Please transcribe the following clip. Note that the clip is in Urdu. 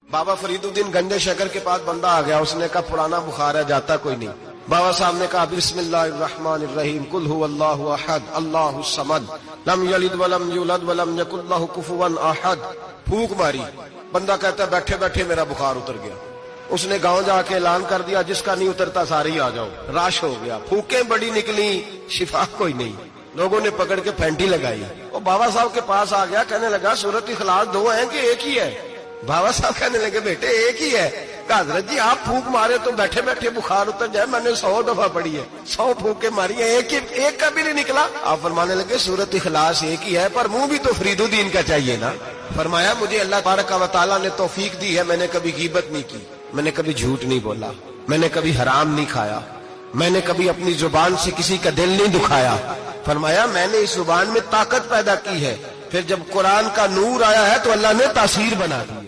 بابا فریدالدین گنجے شکر کے پاس بندہ آ گیا، اس نے کہا پرانا بخار ہے، جاتا کوئی نہیں۔ بابا صاحب نے کہا بسم اللہ الرحمن الرحیم، قل هو اللہ احد اللہ الصمد لم یلد ولم یولد ولم یکن لہ کفوا احد، پھونک ماری، بندہ کہتا ہے بیٹھے بیٹھے میرا بخار اتر گیا۔ اس نے گاؤں جا کے اعلان کر دیا جس کا نہیں اترتا سارے ہی آ جاؤ، رش ہو گیا، پھونکیں بڑی نکلی، شفا کوئی نہیں۔ لوگوں نے پکڑ کے پھینٹی لگائی، وہ بابا صاحب کے پاس آ گیا، کہنے لگا سورۃ اخلاص دو ہیں کہ ایک ہی ہے؟ بابا صاحب کہنے لگے بیٹے ایک ہی ہے۔ کہا حضرت جی آپ پھونک مارے تو بیٹھے بیٹھے بخار اتر جائے، میں نے 100 دفعہ پڑھی ہے، 100 پھونکیں ماری ہیں، ایک کا بھی نہیں نکلا۔ آپ فرمانے لگے سورۃ اخلاص ایک ہی ہے، پر منہ بھی تو فریدالدین کا چاہیے نا۔ فرمایا مجھے اللہ تبارک و تعالیٰ نے توفیق دی ہے، میں نے کبھی غیبت نہیں کی، میں نے کبھی جھوٹ نہیں بولا، میں نے کبھی حرام نہیں کھایا، میں نے کبھی اپنی زبان سے کسی کا دل نہیں دکھایا۔ فرمایا میں نے اس زبان میں طاقت پیدا کی ہے، پھر جب قرآن کا نور آیا ہے تو اللہ نے تاثیر بنا دی ہے۔